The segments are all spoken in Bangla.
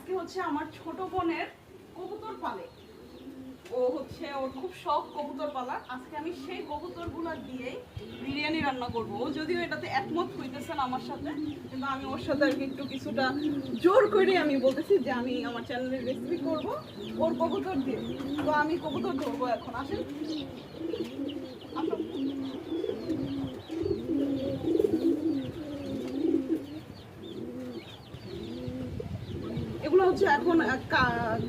আজকে হচ্ছে আমার ছোট বোনের কবুতর পালে। ও হচ্ছে ওর খুব শখ কবুতর পালা। আজকে আমি সেই কবুতরগুলো দিয়েই বিরিয়ানি রান্না করব। ও যদিও এটাতে একমত হইতেছে না আমার সাথে, কিন্তু আমি ওর সাথে আর কি একটু কিছুটা জোর করে আমি বলতেছি যে আমি আমার চ্যানেলের রেসিপি করব ওর কবুতর দিয়ে। তো আমি কবুতর ধরবো এখন। আসেন আসুন। এগুলো হচ্ছে এখন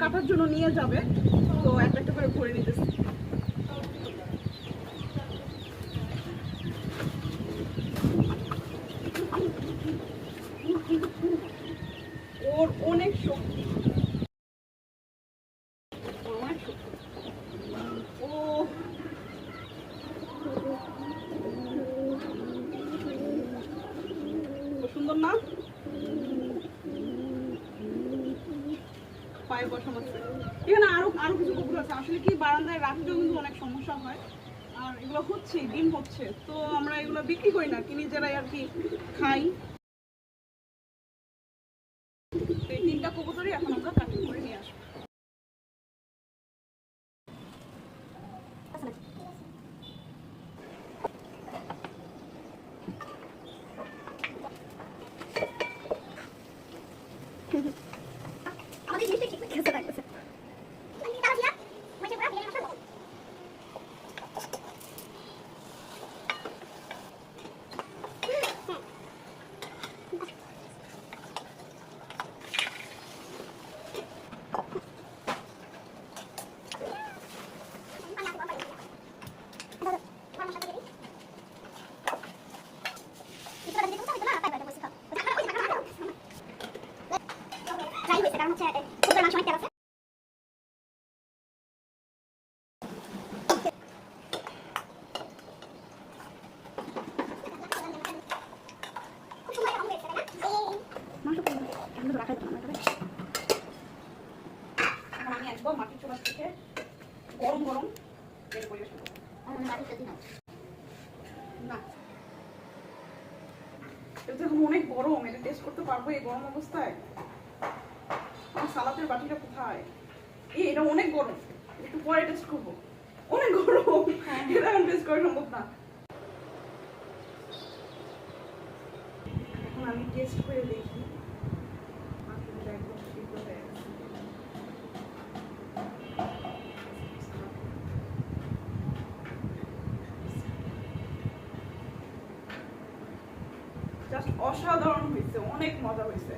কাটার জন্য নিয়ে যাবে, তো একটা একটা করে ভরে নিতেছি। ওর অনেক শক্তি, ওর অনেক শক্তি। ও সুন্দর না? পায়ে বসানো আছে। এখানে আরো আরো কিছু কুকুর আছে। আসলে কি বারান্দায় রাখতেও কিন্তু অনেক সমস্যা হয়, আর এগুলো হচ্ছে ডিম হচ্ছে, তো আমরা এগুলো বিক্রি করি না, কিনি যারাই আর কি খাই। এই তিনটা কবুতরই এখন আমরা কাটিং করে নিয়ে আসবো। আমাদের জিনিসটা ঠিক খেতে লাগতেছে। আমি একদম মাটির চুলা থেকে গরম গরম তেল পরিবেশন করবো। না, এটা তো অনেক গরম, এটা টেস্ট করতে পারবো এই গরম অবস্থায়? আমার সালাতের বাটিটা কোথায়? এটা অনেক গরম, একটু পরে টেস্ট করবো। অনেক গরম, এটা এখন টেস্ট করা সম্ভব না। এখন আমি টেস্ট করে দেখি। একদম সিদ্ধ হয়ে গেছে। জাস্ট অসাধারণ হয়েছে, অনেক মজা হয়েছে।